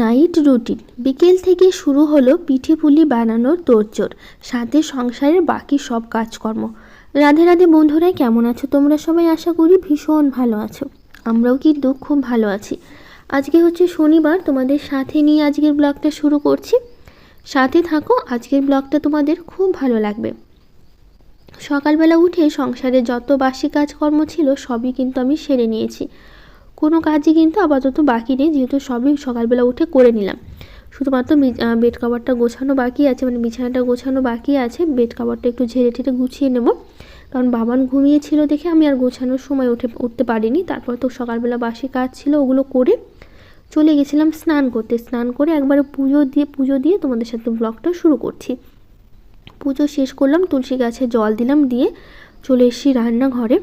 Night routine. বিকেল থেকে শুরু হলো পিঠে পুলি বানানোর তোড়জোড়, সাথে সংসারের বাকি সব কাজকর্ম। রাধে রাধে বন্ধুরা, কেমন আছো তোমরা সবাই? আশা করি ভীষণ ভালো আছো। আমরাও কিন্তু খুব ভালো আছি। আজকে হচ্ছে শনিবার, তোমাদের সাথে নিয়ে আজকের ব্লগটা শুরু করছি। সাথে থাকো, আজকের ব্লগটা তোমাদের খুব ভালো লাগবে। সকালবেলা উঠে সংসারে যত বাসি কাজকর্ম ছিল সবই কিন্তু আমি সেরে নিয়েছি। কোনো কাজই কিন্তু আপাতত বাকি নেই, যেহেতু সবই সকালবেলা উঠে করে নিলাম। শুধুমাত্র বেড কভারটা গোছানো বাকি আছে, মানে বিছানাটা গোছানো বাকি আছে। বেড কভারটা একটু ঝেড়ে ঠেড়ে গুছিয়ে নেব, কারণ বাবান ঘুমিয়েছিল দেখে আমি আর গোছানোর সময় উঠতে পারিনি। তারপর তো সকালবেলা বাসি কাজ ছিল, ওগুলো করে চলে গেছিলাম স্নান করতে। স্নান করে একবারে পুজো দিয়ে তোমাদের সাথে ব্লগটা শুরু করছি। পুজো শেষ করলাম, তুলসী গাছে জল দিলাম, দিয়ে চলে এসেছি রান্নাঘরে।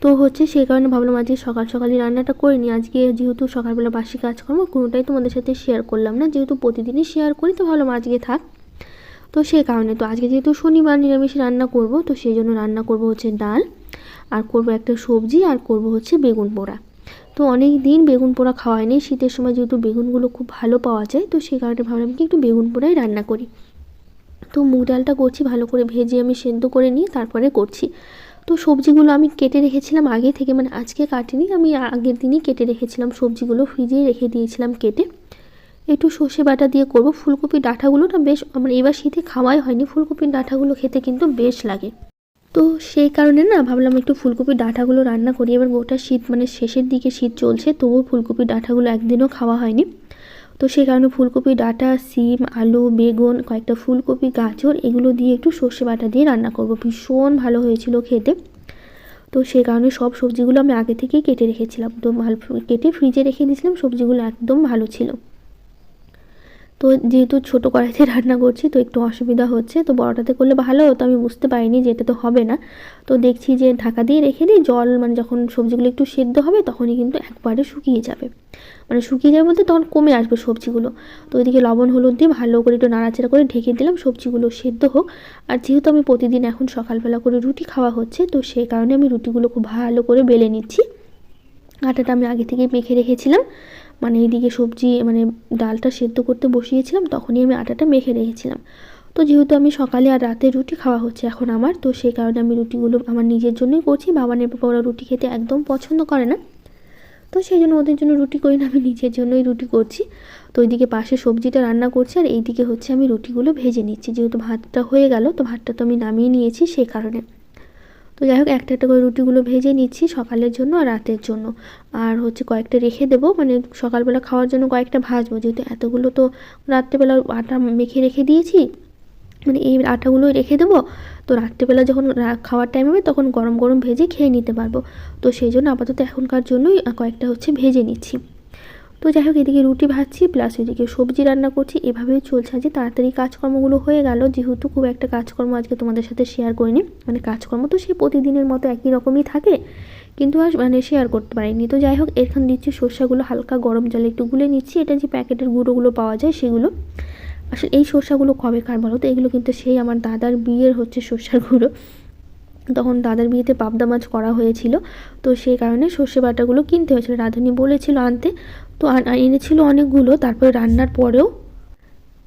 তো হচ্ছে সেই কারণে ভাবলাম আজকে সকাল সকালই রান্নাটা করে নিই। আজকে যেহেতু সকালবেলা বাসি কাজকর্ম কোনোটাই তোমাদের সাথে শেয়ার করলাম না, যেহেতু প্রতিদিনই শেয়ার করি, তো ভাবলাম আজকে থাক। তো সেই কারণে তো আজকে যেহেতু শনিবার নিরামিষ রান্না করব, তো সেই জন্য রান্না করব হচ্ছে ডাল, আর করব একটা সবজি, আর করব হচ্ছে বেগুন পোড়া। তো অনেক দিন বেগুন পোড়া খাওয়া হয়নি, শীতের সময় যেহেতু বেগুনগুলো খুব ভালো পাওয়া যায়, তো সেই কারণে ভাবলাম কি একটু বেগুন পোড়াই রান্না করি। তো মুগ ডালটা করছি, ভালো করে ভেজে আমি সেদ্ধ করে নিয়ে তারপরে করছি। তো সবজিগুলো আমি কেটে রেখেছিলাম আগে থেকে, মানে আজকে কাটিনি, আমি আগের দিনই কেটে রেখেছিলাম সবজিগুলো, ফ্রিজেই রেখে দিয়েছিলাম কেটে। একটু সর্ষে বাটা দিয়ে করব। ফুলকপির ডাঁটাগুলোটা বেশ, মানে এবার শীতে খাওয়াই হয়নি, ফুলকপির ডাঁটাগুলো খেতে কিন্তু বেশ লাগে। তো সেই কারণে না ভাবলাম একটু ফুলকপির ডাঁটাগুলো রান্না করি। এবার গোটা শীত, মানে শেষের দিকে শীত চলছে, তবুও ফুলকপির ডাঁটাগুলো একদিনও খাওয়া হয়নি। তো সেই কারণে ফুলকপি ডাঁটা, সিম, আলু, বেগুন, কয়েকটা ফুলকপি, গাজর, এগুলো দিয়ে একটু সর্ষে বাটা দিয়ে রান্না করব। ভীষণ ভালো হয়েছিল খেতে। তো সেই কারণে সব সবজিগুলো আমি আগে থেকেই কেটে রেখেছিলাম, তো ভালো কেটে ফ্রিজে রেখে দিয়েছিলাম, সবজিগুলো একদম ভালো ছিল। তো যেহেতু ছোটো কড়াইতে রান্না করছি, তো একটু অসুবিধা হচ্ছে। তো বড়টাতে করলে ভালো হতো, আমি বুঝতে পারিনি যে এটা তো হবে না। তো দেখছি যে ঢাকা দিয়ে রেখে দিই, জল মানে যখন সবজিগুলো একটু সেদ্ধ হবে তখনই কিন্তু একবারে শুকিয়ে যাবে। মানে শুকিয়ে যাবে বলতে তখন কমে আসবে সবজিগুলো। তো ওইদিকে লবণ হলুদ দিয়ে ভালো করে একটু নাড়াচাড়া করে ঢেকে দিলাম, সবজিগুলো সেদ্ধ হোক। আর যেহেতু আমি প্রতিদিন এখন সকালবেলা করে রুটি খাওয়া হচ্ছে, তো সেই কারণে আমি রুটিগুলো খুব ভালো করে বেলে নিচ্ছি। আটাটা আমি আগে থেকেই মেখে রেখেছিলাম, মানে এইদিকে সবজি মানে ডালটা সেদ্ধ করতে বসিয়েছিলাম, তখনই আমি আটাটা মেখে রেখেছিলাম। তো যেহেতু আমি সকালে আর রাতে রুটি খাওয়া হচ্ছে এখন আমার, তো সেই কারণে আমি রুটিগুলো আমার নিজের জন্যই করছি। বাবানের পাপা ওরা রুটি খেতে একদম পছন্দ করে না, তো সেই জন্য ওদের জন্য রুটি করি না, আমি নিজের জন্যই রুটি করছি। তো ওইদিকে পাশে সবজিটা রান্না করছি, আর এইদিকে হচ্ছে আমি রুটিগুলো ভেজে নিচ্ছি। যেহেতু ভাতটা হয়ে গেল, তো ভাতটা তো আমি নামিয়ে নিয়েছি সেই কারণে। তো যাই হোক, একটা একটা করে রুটিগুলো ভেজে নিচ্ছি সকালের জন্য আর রাতের জন্য। আর হচ্ছে কয়েকটা রেখে দেবো, মানে সকালবেলা খাওয়ার জন্য কয়েকটা ভাজবো, যেহেতু এতগুলো তো রাত্রেবেলা আটা মেখে রেখে দিয়েছি, মানে এই আটাগুলোই রেখে দেবো। তো রাত্রেবেলা যখন খাওয়ার টাইম হবে তখন গরম গরম ভেজে খেয়ে নিতে পারবো। তো সেই জন্য আপাতত এখনকার জন্যই কয়েকটা হচ্ছে ভেজে নিচ্ছি। তো যাই হোক, এদিকে রুটি ভাজছি প্লাস এদিকে সবজি রান্না করছি, এভাবেই চলছে। আজকে তাড়াতাড়ি কাজকর্মগুলো হয়ে গেল, যেহেতু খুব একটা কাজকর্ম আজকে তোমাদের সাথে শেয়ার করিনি। মানে কাজকর্ম তো সে প্রতিদিনের মতো একই রকমই থাকে, কিন্তু আর মানে শেয়ার করতে পারিনি। তো যাই হোক, এখানে দিচ্ছি সর্ষাগুলো হালকা গরম জলে একটু গুলে নিচ্ছি। এটা যে প্যাকেটের গুঁড়োগুলো পাওয়া যায় সেগুলো। আসলে এই সর্ষাগুলো কবে কার বলো তো, এগুলো কিন্তু সেই আমার দাদার বিয়ের হচ্ছে সর্ষার গুঁড়ো। তখন দাদার বিয়েতে পাবদা মাছ করা হয়েছিল, তো সেই কারণে সর্ষে বাটাগুলো কিনতে হয়েছিল। রাঁধুনি বলেছিল আনতে, তো এনেছিল অনেকগুলো। তারপরে রান্নার পরেও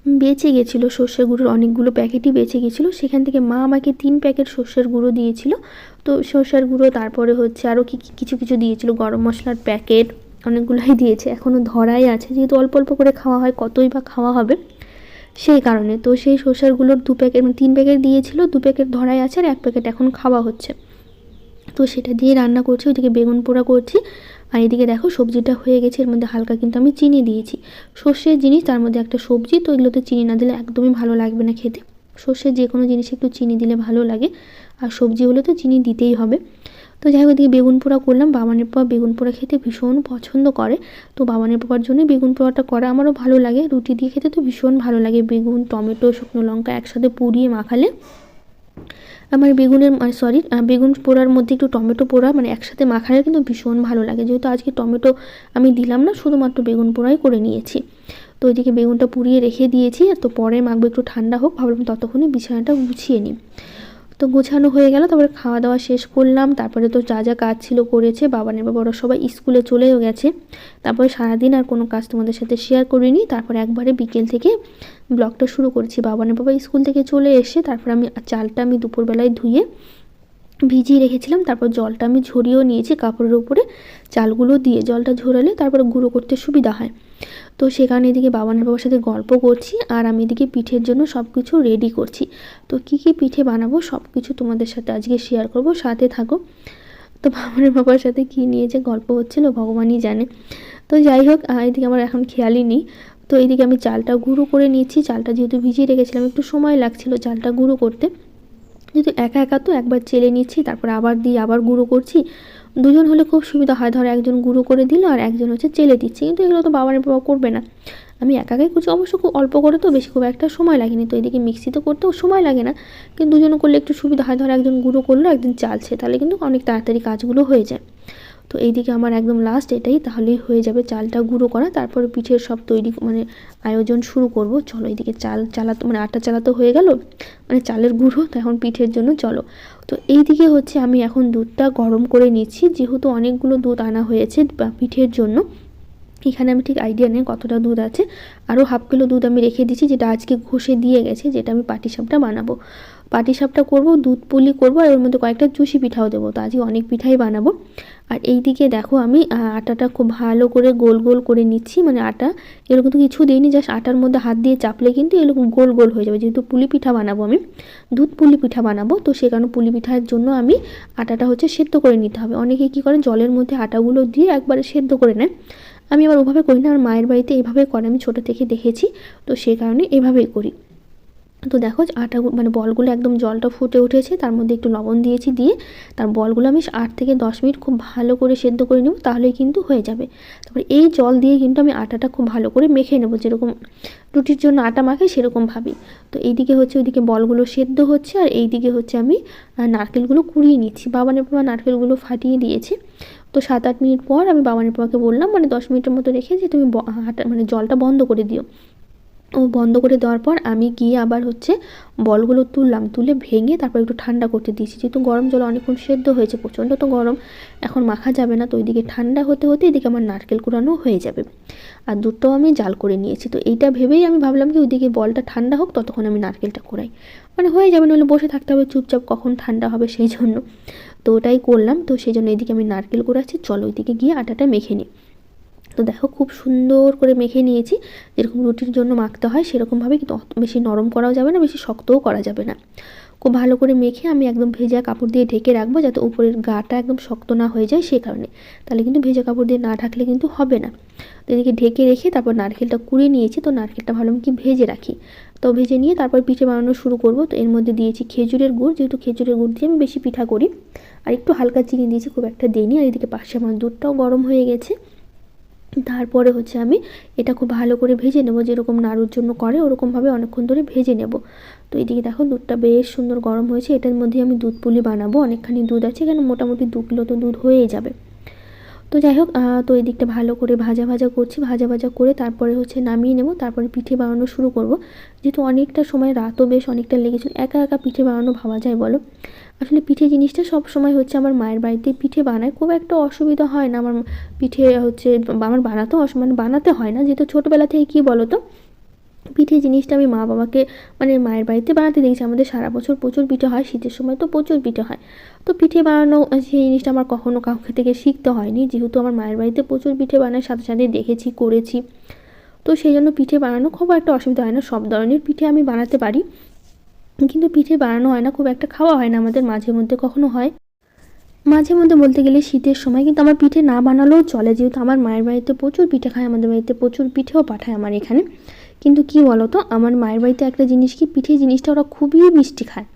বেঁচে গেছিলো সর্ষের গুঁড়োর অনেকগুলো প্যাকেটই বেঁচে গেছিলো। সেখান থেকে মা আমাকে 3 প্যাকেট সর্ষের গুঁড়ো দিয়েছিল। তো সর্ষের গুঁড়ো তারপরে হচ্ছে আরও কিছু কিছু দিয়েছিল, গরম মশলার প্যাকেট অনেকগুলোই দিয়েছে, এখনও ধরাই আছে। যেহেতু অল্প অল্প করে খাওয়া হয়, কতই বা খাওয়া হবে, সেই কারণে। তো সেই সর্ষেরগুলোর 2 প্যাকেট, মানে 3 প্যাকেট দিয়েছিল, 2 প্যাকেট ধরাই আছে, আর 1 প্যাকেট এখন খাওয়া হচ্ছে। তো সেটা দিয়ে রান্না করছি, ওইদিকে বেগুন পোড়া করছি। আর এদিকে দেখো সবজিটা হয়ে গেছে, এর মধ্যে হালকা কিন্তু আমি চিনি দিয়েছি। সর্ষের জিনিস, তার মধ্যে একটা সবজি, তো এগুলোতে চিনি না দিলে একদমই ভালো লাগবে না খেতে। সর্ষের যে কোনো জিনিসে একটু চিনি দিলে ভালো লাগে, আর সবজি হলে তো চিনি দিতেই হবে। তো যাই হোক, এদিকে বেগুন পোড়া করলাম। বাবানের পাপা বেগুন পোড়া খেতে ভীষণ পছন্দ করে, তো বাবানের পাপার জন্যই বেগুন পোড়াটা করা। আমারও ভালো লাগে, রুটি দিয়ে খেতে তো ভীষণ ভালো লাগে। বেগুন, টমেটো, শুকনো লঙ্কা একসাথে পুড়িয়ে মাখালে, আমার বেগুন পোড়ার মধ্যে একটু টমেটো পোড়া মানে একসাথে মাখালে কিন্তু ভীষণ ভালো লাগে। যেহেতু আজকে টমেটো আমি দিলাম না, শুধুমাত্র বেগুন পোড়াই করে নিয়েছি। তো ওইদিকে বেগুনটা পুড়িয়ে রেখে দিয়েছি, তো পরে মাখবো, একটু ঠান্ডা হোক, ভাবলাম ততক্ষণে বিছানাটা গুছিয়ে নিই। তো গোছানো হয়ে গেল, তারপরে খাওয়া দাওয়া শেষ করলাম। তারপরে তো যা যা কাজ ছিল করেছে, বাবানের বাবা ওরা সবাই স্কুলে চলেও গেছে। তারপরে সারাদিন আর কোনো কাজ তোমাদের সাথে শেয়ার করিনি। তারপরে একবারে বিকেল থেকে ব্লগটা শুরু করেছি। বাবানের বাবা স্কুল থেকে চলে এসে তারপর আমি চালটা আমি দুপুরবেলায় ধুয়ে ভিজিয়ে রেখেছিলাম। তারপর জলটা আমি ঝরিয়েও নিয়েছি কাপড়ের উপরে, চালগুলো দিয়ে জলটা ঝরালে তারপরে গুঁড়ো করতে সুবিধা হয়। তো সেখানে এদিকে বাবানের বাবার সাথে গল্প করছি আর আমি এদিকে পিঠের জন্য সব কিছু রেডি করছি। তো কী কী পিঠে বানাবো সব কিছু তোমাদের সাথে আজকে শেয়ার করব, সাথে থাকো। তো বাবানের বাবার সাথে কী নিয়ে যে গল্প হচ্ছিলো ভগবানই জানে। তো যাই হোক, এদিকে আমার এখন খেয়ালই নেই। তো এইদিকে আমি চালটা গুঁড়ো করে নিচ্ছি। চালটা যেহেতু ভিজিয়ে রেখেছিলাম একটু সময় লাগছিল চালটা গুঁড়ো করতে, যেহেতু একা একা তো একবার চেলে নিচ্ছি, তারপর আবার দিয়ে আবার গুঁড়ো করছি। দুজন হলে খুব সুবিধা হয়, ধরো একজন গুঁড়ো করে দিল আর একজন হচ্ছে চেলে দিচ্ছে, কিন্তু এগুলো তো বাবার বাবা করবে না, আমি একাই করছি। অবশ্য খুব অল্প করে, তো বেশি খুব একটা সময় লাগেনি। তো এদিকে মিক্সিতে করতেও সময় লাগে না, কিন্তু দুজনে করলে একটু সুবিধা হয়, ধরো একজন গুঁড়ো করলো একদিন চালছে, তাহলে কিন্তু অনেক তাড়াতাড়ি কাজগুলো হয়ে যায়। তো এইদিকে আমার একদম লাস্ট এটাই, তাহলেই হয়ে যাবে চালটা গুঁড়ো করা। তারপরে পিঠের সব তৈরি আয়োজন শুরু করব। চলো এইদিকে চাল চালাতে আটা চালাতে হয়ে গেল, চালের গুঁড়ো, তো এখন পিঠের জন্য চলো। তো এইদিকে হচ্ছে আমি এখন দুধটা গরম করে নিচ্ছি, যেহেতু অনেকগুলো দুধ আনা হয়েছে পিঠের জন্য। এখানে আমি ঠিক আইডিয়া নেই কতটা দুধ আছে, আরও হাফ কিলো দুধ আমি রেখে দিচ্ছি, যেটা আজকে ঘষে দিয়ে গেছে, যেটা আমি পাটিসাপটা বানাবো। পাটিসাপটা করব, দুধ পুলি করব, আর ওর মধ্যে কয়েকটা চুষি পিঠাও দেবো। তো আজকে অনেক পিঠাই বানাবো। আর এই দিকে দেখো আমি আটাটা খুব ভালো করে গোল গোল করে নিচ্ছি, আটা এরকম তো কিছু দিইনি, জাস্ট আটার মধ্যে হাত দিয়ে চাপলে কিন্তু এরকম গোল গোল হয়ে যাবে। যেহেতু পুলি পিঠা বানাবো, আমি দুধ পুলি পিঠা বানাবো, তো সে কারণে পুলি পিঠার জন্য আমি আটাটা হচ্ছে সেদ্ধ করে নিতে হবে। অনেকে কী করে জলের মধ্যে আটাগুলো দিয়ে একবারে সেদ্ধ করে নেয়, আমি আবার ওভাবে করি না, আমার মায়ের বাড়িতে এইভাবে করে, আমি ছোটো থেকে দেখেছি, তো সেই কারণে এভাবেই করি। তো দেখো আটা বলগুলো একদম জলটা ফুটে উঠেছে, তার মধ্যে একটু লবণ দিয়েছি, দিয়ে তার বলগুলো আমি 8 থেকে 10 মিনিট খুব ভালো করে সেদ্ধ করে নেব, তাহলেই কিন্তু হয়ে যাবে। তারপরে এই জল দিয়ে কিন্তু আমি আটাটা খুব ভালো করে মেখে নেব, যেরকম রুটির জন্য আটা মাখে সেরকমভাবেই। তো এইদিকে হচ্ছে ওইদিকে বলগুলো সেদ্ধ হচ্ছে, আর এইদিকে হচ্ছে আমি নারকেলগুলো কুড়িয়ে নিচ্ছি। বাবানের বাবা নারকেলগুলো ফাটিয়ে দিয়েছে। তো 7-8 মিনিট পর আমি বাবানের বাবাকে বললাম, 10 মিনিটের মতো রেখে যে তুমি আটা জলটা বন্ধ করে দিও। ও বন্ধ করে দেওয়ার পর আমি গিয়ে আবার হচ্ছে বলগুলো তুললাম, তুলে ভেঙে তারপর একটু ঠান্ডা করতে দিয়েছি, যেহেতু গরম জল অনেকক্ষণ সেদ্ধ হয়েছে, প্রচণ্ড তো গরম, এখন মাখা যাবে না। তো ওইদিকে ঠান্ডা হতে হতে এদিকে আমার নারকেল কুড়ানো হয়ে যাবে, আর দুধটাও আমি জাল করে নিয়েছি। তো এইটা ভেবেই আমি ভাবলাম কি ওইদিকে বলটা ঠান্ডা হোক, ততক্ষণ আমি নারকেলটা কুড়াই, হয়ে যাবে, নইলে বসে থাকতে হবে চুপচাপ, কখন ঠান্ডা হবে সেই জন্য। তো ওটাই করলাম। তো সেই জন্য এদিকে আমি নারকেল কুড়াচ্ছি, চলো ওইদিকে গিয়ে আটাটা মেখে নিই। তো দেখো খুব সুন্দর করে মেখে নিয়েছি, যেরকম রুটির জন্য মাখতে হয় সেরকমভাবে, কিন্তু বেশি নরম করাও যাবে না, বেশি শক্তও করা যাবে না। খুব ভালো করে মেখে আমি একদম ভেজা কাপড় দিয়ে ঢেকে রাখবো, যাতে উপরের গাটা একদম শক্ত না হয়ে যায়, সেই কারণে। তাহলে কিন্তু ভেজা কাপড় দিয়ে না ঢাকলে কিন্তু হবে না। তো এদিকে ঢেকে রেখে তারপর নারকেলটা কুড়িয়ে নিয়েছি। তো নারকেলটা ভালো কি ভেজে রাখি, তো ভেজে নিয়ে তারপর পিঠে বানানো শুরু করব। তো এর মধ্যে দিয়েছি খেজুরের গুড়, যেহেতু খেজুরের গুড় দিয়ে আমি বেশি পিঠা করি, আর একটু হালকা চিনি দিয়েছি, খুব একটা দিইনি। আর এদিকে পাশে আমার দুধটাও গরম হয়ে গেছে। তারপরে হচ্ছে আমি এটা খুব ভালো করে ভেজে নেব, যেরকম নাড়ুর জন্য করে ওরকমভাবে অনেকক্ষণ ধরে ভেজে নেব। তো এইদিকে দেখো দুধটা বেশ সুন্দর গরম হয়েছে, এটার মধ্যে আমি দুধ পুলি বানাবো। অনেকখানি দুধ আছে, এখানে মোটামুটি 2 কিলো তো দুধ হয়েই যাবে। তো যাই হোক, তো এই দিকটা ভালো করে ভাজা ভাজা করছি, ভাজা ভাজা করে তারপরে হচ্ছে নামিয়ে নেব। তারপরে পিঠে বানানো শুরু করব, যেহেতু অনেকটা সময় রাতও বেশ অনেকটা লেগেছিল। একা একা পিঠে বানানো ভাবা যায় বলো? আসলে পিঠে জিনিসটা সব সময় হচ্ছে আমার মায়ের বাড়িতে পিঠে বানায়, খুব একটা অসুবিধা হয় না আমার পিঠে হচ্ছে আমার বানাতেও বানাতে হয় না, যেহেতু ছোটোবেলা থেকে কী বলো তো, পিঠে জিনিসটা আমি মা বাবাকে মায়ের বাড়িতে বানাতে দেখেছি। আমাদের সারা বছর প্রচুর পিঠে হয়, শীতের সময় তো প্রচুর পিঠে হয়। তো পিঠে বানানো সেই জিনিসটা আমার কখনো কাউকে থেকে শিখতে হয়নি, যেহেতু আমার মায়ের বাড়িতে প্রচুর পিঠে বানায়, সাথে সাথে দেখেছি, করেছি। তো সেই জন্য পিঠে বানানো খুব একটা অসুবিধা হয় না, সব ধরনের পিঠে আমি বানাতে পারি। কিন্তু পিঠে বানানো হয় না, খুব একটা খাওয়া হয় না আমাদের, মাঝে মধ্যে কখনো হয়, মাঝে মধ্যে বলতে গেলে শীতের সময়। কিন্তু আমার পিঠে না বানালেও চলে, যেহেতু আমার মায়ের বাড়িতে প্রচুর পিঠে খায়, আমাদের বাড়িতে প্রচুর পিঠেও পাঠায় আমার এখানে। কিন্তু কি বলো তো, আমার মায়ের বাড়িতে একটা জিনিস কি, পিঠে জিনিসটা ওরা খুবই মিষ্টি খায়,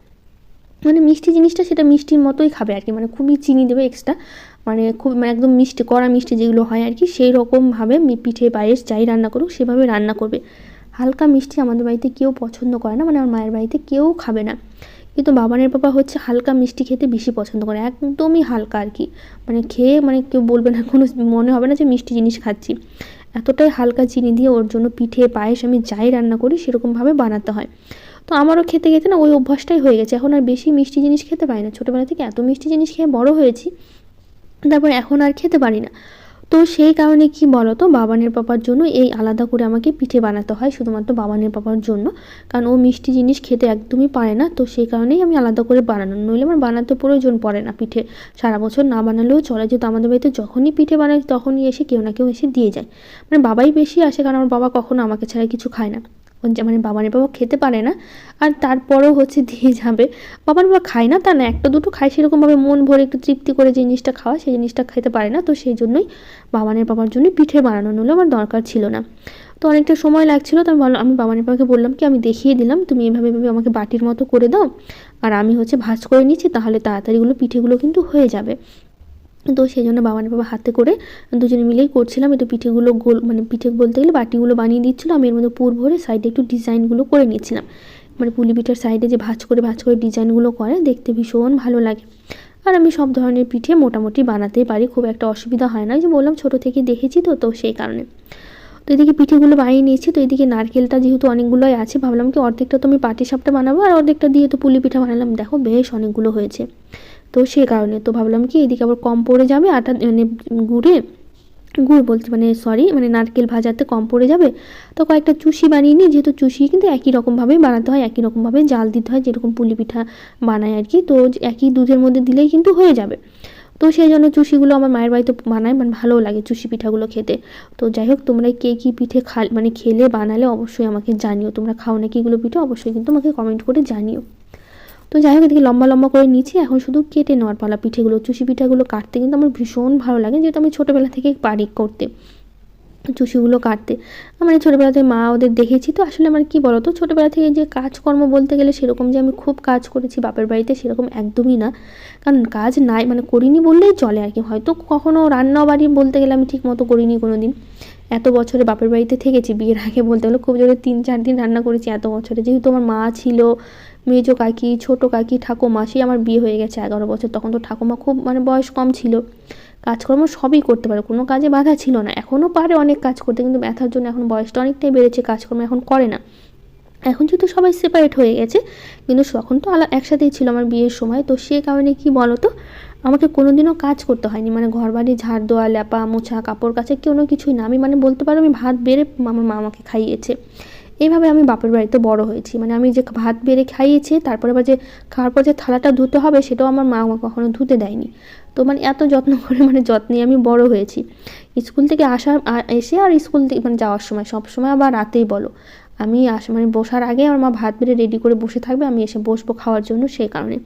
মিষ্টি জিনিসটা সেটা মিষ্টির মতোই খাবে আর কি, খুবই চিনি দেবে এক্সট্রা, খুব একদম মিষ্টি কড়া মিষ্টি যেগুলো হয় আর কি, সেই রকমভাবে পিঠে পায়েস যাই রান্না করুক সেভাবে রান্না করবে। হালকা মিষ্টি আমাদের বাড়িতে কেউ পছন্দ করে না, আমার মায়ের বাড়িতে কেউ খাবে না। কিন্তু বাবানের বাবা হচ্ছে হালকা মিষ্টি খেতে বেশি পছন্দ করে, একদমই হালকা আর কি, খেয়ে কেউ বলবে না, কোনো মনে হবে না যে মিষ্টি জিনিস খাচ্ছি, এতটাই হালকা চিনি দিয়ে ওর জন্য পিঠে পায়েস আমি যাই রান্না করি সেরকমভাবে বানাতে হয়। তো আমারও খেতে খেতে না ওই অভ্যাসটাই হয়ে গেছে, এখন আর বেশি মিষ্টি জিনিস খেতে পারি না। ছোটোবেলা থেকে এত মিষ্টি জিনিস খেয়ে বড় হয়েছি, তারপর এখন আর খেতে পারি না। তো সেই কারণে কি বলো তো, বাবানের পাপার জন্য এই আলাদা করে আমাকে পিঠে বানাতে হয়, শুধুমাত্র বাবানের পাপার জন্য, কারণ ও মিষ্টি জিনিস খেতে একদমই পারে না। তো সেই কারণেই আমি আলাদা করে বানানো, নইলে আমার বানাতে প্রয়োজন পড়ে না পিঠে, সারা বছর না বানালেও চলে। যেহেতু আমাদের বাড়িতে যখনই পিঠে বানাই তখনই এসে কেউ না কেউ এসে দিয়ে যায়, মানে বাবাই বেশি আসে, কারণ আমার বাবা কখনো আমাকে ছাড়া কিছু খায় না, মানে বাবানের বাবা খেতে পারে না, আর তারপরেও হচ্ছে দিয়ে যাবে। বাবার বাবা খায় না তা না, একটা দুটো খায়, সেরকমভাবে মন ভরে একটু তৃপ্তি করে যে জিনিসটা খাওয়া সেই জিনিসটা খেতে পারে না। তো সেই জন্যই বাবানের বাবার জন্য পিঠে বানানো হলো, আমার দরকার ছিল না। তো অনেকটা সময় লাগছিলো, তো আমি বাবানের বাবাকে বললাম কি, আমি দেখিয়ে দিলাম, তুমি এভাবে এভাবে আমাকে বাটির মতো করে দাও, আর আমি হচ্ছে ভাঁজ করে নিচ্ছি, তাহলে তাড়াতাড়িগুলো পিঠেগুলো কিন্তু হয়ে যাবে। তো সেই জন্য বাবানের বাবা হাতে করে দুজনে মিলেই করছিলাম। একটু পিঠেগুলো গোল, মানে পিঠে বলতে গেলে বাটিগুলো বানিয়ে দিচ্ছিলো, আমি এর মধ্যে পুর ভরে সাইডে একটু ডিজাইনগুলো করে নিচ্ছিলাম। মানে পুলি পিঠার সাইডে যে ভাঁজ করে ডিজাইনগুলো করে দেখতে ভীষণ ভালো লাগে। আর আমি সব ধরনের পিঠে মোটামুটি বানাতেই পারি, খুব একটা অসুবিধা হয় না, যে বললাম ছোটো থেকে দেখেছি তো সেই কারণে। তো এদিকে পিঠেগুলো বানিয়ে নিয়েছি। তো এদিকে নারকেলটা যেহেতু অনেকগুলোই আছে, ভাবলাম কি অর্ধেকটা তো আমি পাটিসাপটা বানাবো, আর অর্ধেকটা দিয়ে তো পুলি পিঠা বানালাম, দেখো বেশ অনেকগুলো হয়েছে। তো সেই কারণে তো ভাবলাম কি এদিকে আবার কম পড়ে যাবে আটা, মানে গুড় বলতে মানে সরি মানে নারকেল ভাজাতে কম পড়ে যাবে। তো কয়েকটা চুষি বানিয়ে নিই, যেহেতু চুষি কিন্তু একই রকমভাবেই বানাতে হয়, একই রকমভাবে জাল দিতে হয়, যেরকম পুলি পিঠা বানায় আর কি। তো একই দুধের মধ্যে দিলেই কিন্তু হয়ে যাবে। তো সেই জন্য চুষিগুলো আমার মায়ের বাড়িতে বানায়, মানে ভালোও লাগে চুষি পিঠাগুলো খেতে। তো যাই হোক, তোমরা কে কী পিঠে মানে খেলে বানালে অবশ্যই আমাকে জানিও, তোমরা খাও নাকি এগুলো পিঠে অবশ্যই কিন্তু আমাকে কমেন্ট করে জানিও। তো যাই হোক, এদিকে লম্বা লম্বা করে নিচ্ছি, এখন শুধু কেটে নেওয়ার পালা পিঠেগুলো। চুষি পিঠাগুলো কাটতে কিন্তু আমার ভীষণ ভালো লাগে, যেহেতু আমি ছোটোবেলা থেকে পারি করতে চুষিগুলো কাটতে। মানে ছোটোবেলাতে মা ওদের দেখেছি। তো আসলে আমার কী বলো তো, ছোটোবেলা থেকে যে কাজকর্ম বলতে গেলে সেরকম যে আমি খুব কাজ করেছি বাপের বাড়িতে সেরকম একদমই না, কারণ কাজ নাই মানে করিনি বললেই চলে আর কি। হয়তো কখনও রান্না বাড়ি বলতে গেলে আমি ঠিক মতো করিনি কোনো দিন, এত বছরে বাপের বাড়িতে থেকেছি, বিয়ের আগে বলতে গেলে খুব জোরে 3-4 দিন রান্না করেছি এত বছরে। যেহেতু আমার মা ছিল, মেজো কাকি, ছোটো কাকি, ঠাকুমা, সেই আমার বিয়ে হয়ে গেছে 11 বছর, তখন তো ঠাকুমা খুব মানে বয়স কম ছিল, কাজকর্ম সবই করতে পারে, কোনো কাজে বাধা ছিল না। এখনও পারে অনেক কাজ করতে, কিন্তু ব্যথার জন্য এখন বয়সটা অনেকটাই বেড়েছে, কাজকর্ম এখন করে না। এখন যেহেতু সবাই সেপারেট হয়ে গেছে, কিন্তু তখন তো একসাথেই ছিল আমার বিয়ের সময়। তো সে কারণে কি বলো তো, আমাকে কোনো দিনও কাজ করতে হয়নি, মানে ঘর বাড়ি ঝাড় দেওয়া, লেপা মোছা, কাপড় কাচা কোনো কিছুই না। আমি মানে বলতে পারো আমি ভাত বেড়ে আমার মা আমাকে খাইয়েছে। এইভাবে আমি বাপের বাড়িতে বড় হয়েছি, মানে আমি যে ভাত বেড়ে খাইয়েছে, তারপরে আবার যে খাওয়ার পর যে থালাটা ধুতে হবে সেটাও আমার মা আমাকে কখনো ধুতে দেয়নি। তো মানে এত যত্ন করে মানে যত্নে আমি বড় হয়েছি। স্কুল থেকে এসে আর স্কুল থেকে মানে যাওয়ার সময়, সব সময় আবার রাতেই বলো, আমি মানে বসার আগে আমার মা ভাত বেড়ে রেডি করে বসে থাকবে, আমি এসে বসবো খাওয়ার জন্য। সেই কারণে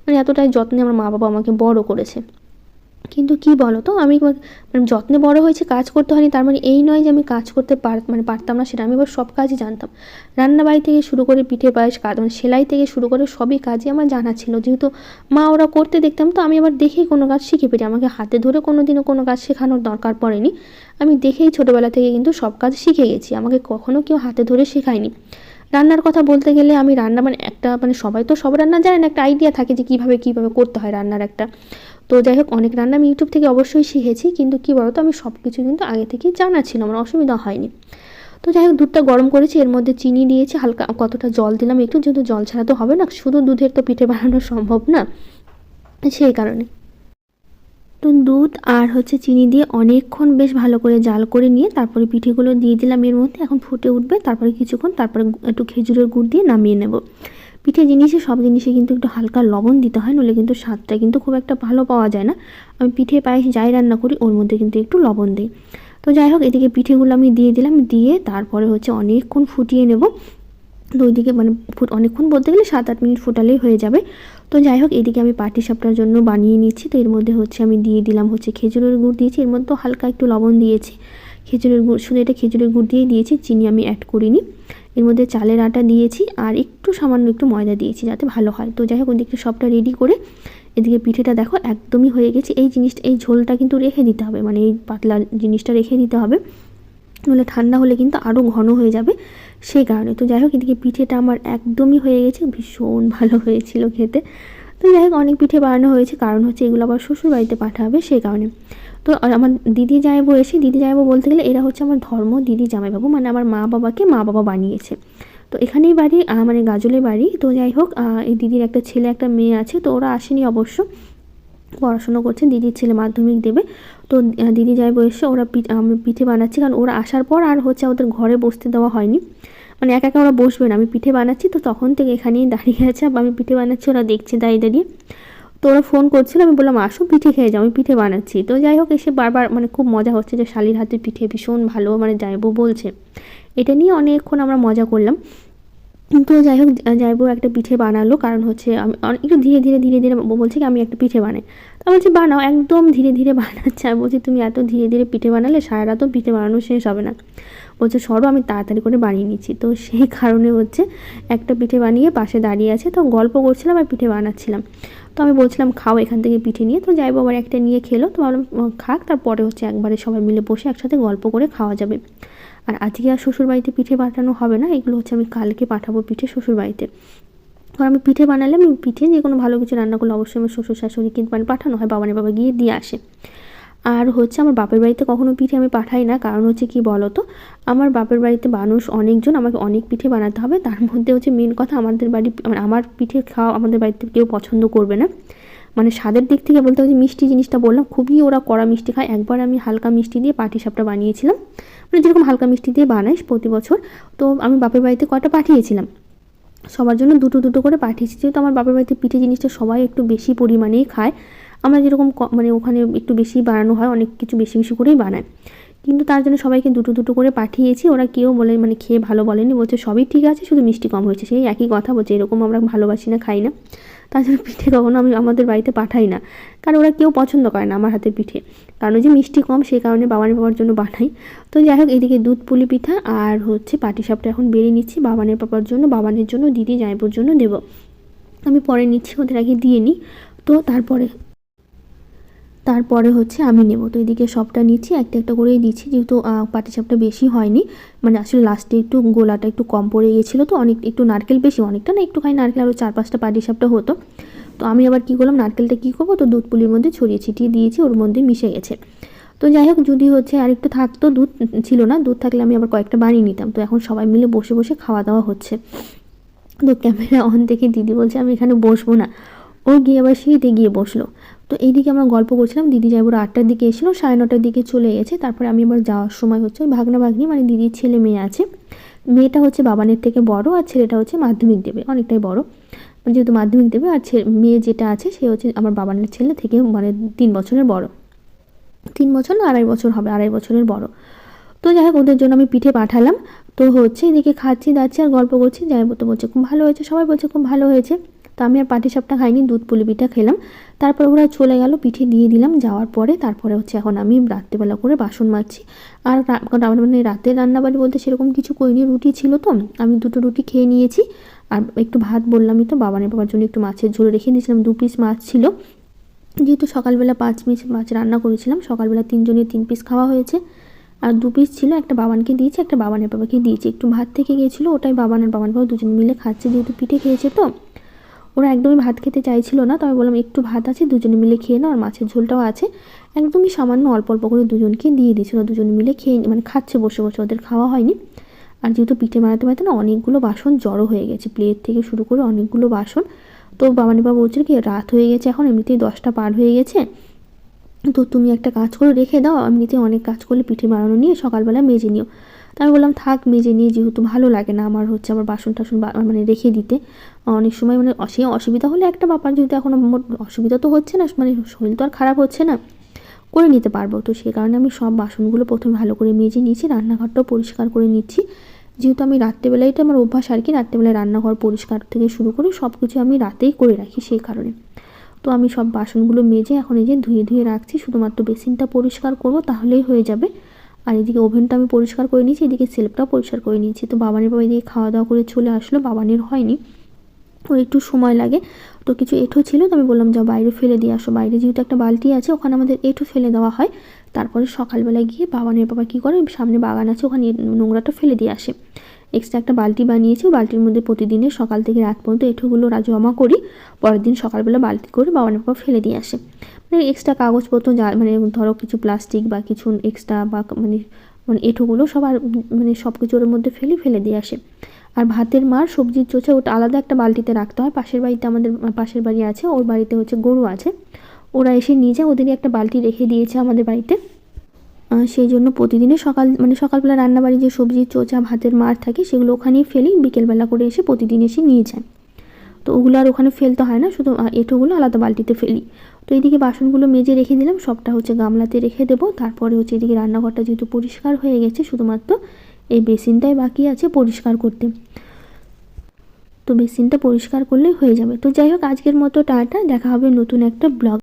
মানে এতটাই যত্নে আমার মা বাবা আমাকে বড় করেছে। কিন্তু কি বলো তো, আমি মানে যত্নে বড় হয়েছে, কাজ করতে হয়নি, তার মানে এই নয় যে আমি কাজ করতে পারতাম না সেটা। আমি আবার সব কাজই জানতাম, রান্নাবাড়ি থেকে শুরু করে পিঠে পায়েস কাজ, মানে সেলাই থেকে শুরু করে সবই কাজই আমার জানা ছিল। যেহেতু মা ওরা করতে দেখতাম, তো আমি আবার দেখেই কোনো কাজ শিখে ফেলি, আমাকে হাতে ধরে কোনো দিনও কোনো কাজ শেখানোর দরকার পড়েনি। আমি দেখেই ছোটোবেলা থেকে কিন্তু সব কাজ শিখে গেছি, আমাকে কখনো কেউ হাতে ধরে শেখায়নি। রান্নার কথা বলতে গেলে আমি রান্না মানে একটা মানে সবাই তো সব রান্না জানে না, একটা আইডিয়া থাকে যে কীভাবে করতে হয় রান্নার একটা। তো যাই হোক, অনেক রান্না আমি ইউটিউব থেকে অবশ্যই শিখেছি, কিন্তু কী বলো তো, আমি সব কিছু কিন্তু আগে থেকেই জানা ছিল, আমার অসুবিধা হয়নি। তো যাই হোক, দুধটা গরম করেছি, এর মধ্যে চিনি দিয়েছি, হালকা কতটা জল দিলাম একটু, যেহেতু জল ছাড়া তো হবে না, শুধু দুধের তো পিঠে বানানো সম্ভব না, সেই কারণে। তো দুধ আর হচ্ছে চিনি দিয়ে অনেকক্ষণ বেশ ভালো করে জাল করে নিয়ে তারপরে পিঠেগুলো দিয়ে দিলাম এর মধ্যে। এখন ফুটে উঠবে, তারপরে কিছুক্ষণ তারপরে একটু খেজুরের গুড় দিয়ে নামিয়ে নেব। পিঠে জিনিসে সব জিনিসে কিন্তু একটু হালকা লবণ দিতে হয়, নইলে কিন্তু স্বাদটা কিন্তু খুব একটা ভালো পাওয়া যায় না। আমি পিঠে পায়েস যাই রান্না করি ওর মধ্যে কিন্তু একটু লবণ দিই। তো যাই হোক, এদিকে পিঠেগুলো আমি দিয়ে দিলাম, দিয়ে তারপরে হচ্ছে অনেকক্ষণ ফুটিয়ে নেব। তো ওইদিকে মানে অনেকক্ষণ বলতে গেলে 7-8 মিনিট ফোটালেই হয়ে যাবে। তো যাই হোক, এদিকে আমি পাটিসাপটার জন্য বানিয়ে নিচ্ছি। তো এর মধ্যে হচ্ছে আমি দিয়ে দিলাম হচ্ছে খেজুরের গুড় দিয়েছি, এর মধ্যে হালকা একটু লবণ দিয়েছি, খেজুরের গুড় শুধু এটা খেজুরের গুড় দিয়েই দিয়েছি, চিনি আমি অ্যাড করিনি। এর মধ্যে চালের আটা দিয়েছি আর একটু সামান্য একটু ময়দা দিয়েছি যাতে ভালো হয়। তো যাই হোক, ওদিকে সবটা রেডি করে এদিকে পিঠেটা দেখো একদমই হয়ে গেছে। এই জিনিসটা, এই ঝোলটা কিন্তু রেখে দিতে হবে, মানে এই পাতলা জিনিসটা রেখে দিতে হবে, নইলে ঠান্ডা হলে কিন্তু আরও ঘন হয়ে যাবে, সেই কারণে। তো যাই হোক, এদিকে পিঠেটা আমার একদমই হয়ে গেছে, ভীষণ ভালো হয়েছিল খেতে। তো যাই হোক, অনেক পিঠে বানানো হয়েছে, কারণ হচ্ছে এগুলো আবার শ্বশুরবাড়িতে পাঠাবে, সেই কারণে। তো আমার দিদি জামাইবাবু বলতে গেলে এরা হচ্ছে আমার দিদি জামাইবাবু, মানে আমার মা বাবাকে মা বাবা বানিয়েছে। তো এখানেই বাড়ি, মানে গাজলে বাড়ি। তো যাই হোক, এই দিদির একটা ছেলে একটা মেয়ে আছে, তো ওরা আসেনি অবশ্য, পড়াশুনো করছে। দিদির ছেলে মাধ্যমিক দেবে। তো দিদি যাই বসে, ওরা আমি পিঠে বানাচ্ছি, কারণ ওরা আসার পর আর হচ্ছে ওদের ঘরে বসতে দেওয়া হয়নি, মানে একা একা ওরা বসবে না। আমি পিঠে বানাচ্ছি, তো তখন থেকে এখানেই দাঁড়িয়ে আছে, আমি পিঠে বানাচ্ছি, ওরা দেখছে দাঁড়িয়ে দাঁড়িয়ে। তো ওরা ফোন করছিল, আমি বললাম আসো পিঠে খেয়ে যাও, আমি পিঠে বানাচ্ছি। তো যাই হোক, এসে বারবার মানে খুব মজা হচ্ছে যে শালির হাতের পিঠে ভীষণ ভালো, মানে যাইবো বলছে। এটা নিয়ে অনেকক্ষণ আমরা মজা করলাম। তো যাই হোক, যাইবো একটা পিঠে বানালো, কারণ হচ্ছে আমি একটু ধীরে ধীরে ধীরে ধীরে বলছি কি আমি একটা পিঠে বানাই। তো বলছি বানাও, একদম ধীরে ধীরে বানাচ্ছে। আমি বলছি তুমি এত ধীরে ধীরে পিঠে বানালে সারা রাতও পিঠে বানানো শেষ হবে না। বলছে সরো, আমি তাড়াতাড়ি করে বানিয়ে নিচ্ছি। তো সেই কারণে হচ্ছে একটা পিঠে বানিয়ে পাশে দাঁড়িয়ে আছে, তো গল্প করছিলাম আর পিঠে বানাচ্ছিলাম। তো আমি বলছিলাম খাও এখান থেকে পিঠে নিয়ে। তো যাইবো আবার একটা নিয়ে খেলো, তো ভাবলাম খাক, তারপরে হচ্ছে একবারে সবাই মিলে বসে একসাথে গল্প করে খাওয়া যাবে। আর আজকে আর শ্বশুরবাড়িতে পিঠে পাঠানো হবে না, এগুলো হচ্ছে আমি কালকে পাঠাবো পিঠে শ্বশুরবাড়িতে। আর আমি পিঠে বানালে, আমি পিঠে যে কোনো ভালো কিছু রান্না করলে অবশ্যই আমার শ্বশুর শাশুড়িকে মানে পাঠানো হয়, বাবানের বাবা গিয়ে দিয়ে আসে। আর হচ্ছে আমার বাপের বাড়িতে কখনো পিঠে আমি পাঠাই না, কারণ হচ্ছে কি বলো তো, আমার বাপের বাড়িতে মানুষ অনেকজন, আমাকে অনেক পিঠে বানাতে হবে। তার মধ্যে হচ্ছে মেন কথা, আমাদের বাড়ি মানে আমার পিঠে খাওয়া আমাদের বাড়িতে কেউ পছন্দ করবে না। মানে স্বাদের দিক থেকে বলতে হবে যে মিষ্টি জিনিসটা বললাম, খুবই ওরা কড়া মিষ্টি খায়। একবার আমি হালকা মিষ্টি দিয়ে পাটিসাপটা বানিয়েছিলাম, মানে যেরকম হালকা মিষ্টি দিয়ে বানাই প্রতি বছর। তো আমি বাপের বাড়িতে কয়টা পাঠিয়েছিলাম, সবার জন্য দুটো দুটো করে পাঠিয়েছি। যেহেতু আমার বাপের বাড়িতে পিঠে জিনিসটা সবাই একটু বেশি পরিমাণেই খায়, আমরা যেরকম মানে ওখানে একটু বেশি বানানো হয়, অনেক কিছু বেশি বেশি করেই বানায়, কিন্তু তার জন্য সবাইকে দুটো দুটো করে পাঠিয়েছি। ওরা কেউ বলে মানে খেয়ে ভালো বলেনি, বলছে সবই ঠিক আছে, শুধু মিষ্টি কম হয়েছে। সেই একই কথা বলছে, এরকম আমরা ভালোবাসি না, খাই না, তার জন্য পিঠে কখনো আমি আমাদের বাড়িতে পাঠাই না। কারণ ওরা কেউ পছন্দ করে না আমার হাতের পিঠে, কারণ ওই যে মিষ্টি কম, সেই কারণে বাবার জন্য বানাই। তো যাই হোক, এদিকে দুধ পুলি পিঠা আর হচ্ছে পাটিসাপটা এখন বেড়ে নিচ্ছি বাবানের পাপার জন্য, বাবানের জন্য, দিদি জামাইবাবুর জন্য দেবো। আমি পরে নিচ্ছি, ওদের আগে দিয়ে নিই। তো তারপরে হচ্ছে আমি নেব। তো এদিকে সবটা নিচ্ছি, একটা একটা করেই দিচ্ছি, যেহেতু পাটিসাপটা বেশি হয়নি, মানে আসলে লাস্টে একটু গোলাটা একটু কম পড়ে গেছিলো, তো অনেক একটু নারকেল বেশি, অনেকটা না একটুখানি নারকেল, আরও 4-5টা পাটিসাপটা হতো। তো আমি আবার কী করলাম, নারকেলটা কী করবো, তো দুধ পুলির মধ্যে ছড়িয়ে ছিটিয়ে দিয়েছি, ওর মধ্যে মিশে গেছে। তো যাই হোক, যদি হচ্ছে আর একটু থাকতো, দুধ ছিল না, দুধ থাকলে আমি আবার কয়েকটা বানিয়ে নিতাম। তো এখন সবাই মিলে বসে বসে খাওয়া দাওয়া হচ্ছে। তো ক্যামেরা অন দেখে দিদি বলছে আমি এখানে বসবো না, ও গিয়ে আবার সেইতে গিয়ে বসলো। তো এইদিকে আমরা গল্প করছিলাম, দিদি যাই ওরা 8টার দিকে এসেছিলো, 9:30টার দিকে চলে গেছে। তারপরে আমি আবার যাওয়ার সময় হচ্ছে ওই ভাগনা ভাগ্নি মানে দিদির ছেলে মেয়ে আছে, মেয়েটা হচ্ছে বাবানের থেকে বড়, আর ছেলেটা হচ্ছে মাধ্যমিক দেবে, অনেকটাই বড়, যেহেতু মাধ্যমিক দেবে। আর মেয়ে যেটা আছে সে হচ্ছে আমার বাবানের ছেলে থেকে মানে 3 বছরের বড়, 3 বছর না 2.5 বছর হবে, 2.5 বছরের বড়। তো যাই হোক, ওদের জন্য আমি পিঠে পাঠালাম। তো হচ্ছে এদিকে খাচ্ছি দাচ্ছি আর গল্প করছি, যাই তো বলছে খুব ভালো হয়েছে, সবাই বলছে খুব ভালো হয়েছে। তো আমি আর পাটিসাপটা খাইনি, দুধ পুলি পিঠা খেলাম। তারপর ওরা চলে গেল, পিঠে দিয়ে দিলাম যাওয়ার পরে। তারপরে হচ্ছে এখন আমি রাত্রেবেলা করে বাসন মাজছি। আর মানে রাতে রান্নাবাড়ি বলতে সেরকম কিছু করিনি, রুটি ছিল, তো আমি 2টো রুটি খেয়ে নিয়েছি। আর একটু ভাত বললামই তো, বাবানের বাবার জন্য একটু মাছের ঝোল রেখে দিয়েছিলাম, 2 পিস মাছ ছিল, যেহেতু সকালবেলা 5 পিস মাছ রান্না করেছিলাম, সকালবেলা 3 জনের 3 পিস খাওয়া হয়েছে। আর 2 পিস ছিল, একটা বাবানকে দিয়েছি, একটা বাবানের বাবাকে দিয়েছি। একটু ভাত থেকে গিয়েছিলো, ওটাই বাবান আর বাবা দুজন মিলে খাচ্ছে, যেহেতু পিঠে খেয়েছে। তো ওরা একদমই ভাত খেতে চাইছিল না, তো আমি বললাম একটু ভাত আছে, দুজনে মিলে খেয়ে নাও, আর মাছের ঝোলটাও আছে, একদমই সামান্য অল্প অল্প করে দুজনকে দিয়ে দিয়েছিল, দুজনে মিলে খেয়ে মানে খাচ্ছে বসে বসে, ওদের খাওয়া হয়নি। আর যেহেতু পিঠে বানাতে বানাতে না অনেকগুলো বাসন জড়ো হয়ে গেছে, প্লেট থেকে শুরু করে অনেকগুলো বাসন। তো বাবানের বাবা বলছিল কি রাত হয়ে গেছে, এখন এমনিতেই 10টা পার হয়ে গেছে, তো তুমি একটা কাজ করে রেখে দাও, এমনিতে অনেক কাজ করলে পিঠে বানানো নিয়ে সকালবেলা মেজে নিও। তো আমি বললাম থাক মেজে নিয়ে, যেহেতু ভালো লাগে না আমার হচ্ছে আবার বাসন টাসন মানে রেখে দিতে অনেক সময়, মানে সে অসুবিধা হলে একটা ব্যাপার, যেহেতু এখন অসুবিধা তো হচ্ছে না, মানে শরীর তো আর খারাপ হচ্ছে না, করে নিতে পারবো। তো সেই কারণে আমি সব বাসনগুলো প্রথমে ভালো করে মেজে নিয়েছি, রান্নাঘরটাও পরিষ্কার করে নিচ্ছি, যেহেতু আমি রাত্রেবেলায়, এটা আমার অভ্যাস আর কি, রাত্রেবেলায় রান্নাঘর পরিষ্কার থেকে শুরু করে সব কিছু আমি রাতেই করে রাখি, সেই কারণে। তো আমি সব বাসনগুলো মেজে এখন এই যে ধুয়ে ধুয়ে রাখছি, শুধুমাত্র বেসিনটা পরিষ্কার করব, তাহলেই হয়ে যাবে। আর এদিকে ওভেনটা আমি পরিষ্কার করে নিয়েছি, এদিকে সেলফটাও পরিষ্কার করে নিয়েছি। তো বাবানের বাবা এদিকে খাওয়া দাওয়া করে চলে আসলো, বাবানের হয়নি, ওর একটু সময় লাগে। তো কিছু এঁঠো ছিল, তো আমি বললাম যাও বাইরে ফেলে দিয়ে আসো, বাইরে যেহেতু একটা বালতি আছে, ওখানে আমাদের এঁঠো ফেলে দেওয়া হয়। তারপরে সকালবেলায় গিয়ে বাবানের বাবা কী করে, সামনে বাগান আছে, ওখানে নোংরাটা ফেলে দিয়ে আসে। এক্সট্রা একটা বালতি বানিয়েছি, বালতির মধ্যে প্রতিদিনের সকাল থেকে রাত পর্যন্ত এঁঠোগুলো জমা করি, পরের দিন সকালবেলা বালতি করে বাবানের বাবা ফেলে দিয়ে আসে। মানে এক্সট্রা কাগজপত্র যা মানে ধরো কিছু প্লাস্টিক বা কিছু এক্সট্রা বা মানে মানে এঁঠোগুলো সবার মানে সব কিছু ওর মধ্যে ফেলে দিয়ে আসে। আর ভাতের মার, সবজির চোচা ওটা আলাদা একটা বালতিতে রাখতে হয়। পাশের বাড়িতে, আমাদের পাশের বাড়ি আছে, ওর বাড়িতে হচ্ছে গরু আছে, ওরা এসে নিয়ে যায়, ওদেরই একটা বালতি রেখে দিয়েছে আমাদের বাড়িতে। সেই জন্য প্রতিদিনই সকালবেলা রান্নাবাড়ি যে সবজির চোচা ভাতের মার থাকে সেগুলো ওখানেই ফেলি, বিকেলবেলা করে এসে প্রতিদিন এসে নিয়ে যায়। তো ওগুলো আর ওখানে ফেলতে হয় না, শুধু এঁঠোগুলো আলাদা বালতিতে ফেলি। তো এইদিকে বাসনগুলো মেজে রেখে দিলাম, সবটা হচ্ছে গামলাতে রেখে দেবো। তারপরে হচ্ছে এদিকে রান্নাঘরটা যেহেতু পরিষ্কার হয়ে গেছে, শুধুমাত্র এই বেসিনটাই বাকি আছে পরিষ্কার করতে। তো বেসিনটা পরিষ্কার করলেই হয়ে যাবে। তো যাই হোক, আজকের মতো টাটা, দেখা হবে নতুন একটা ব্লগ।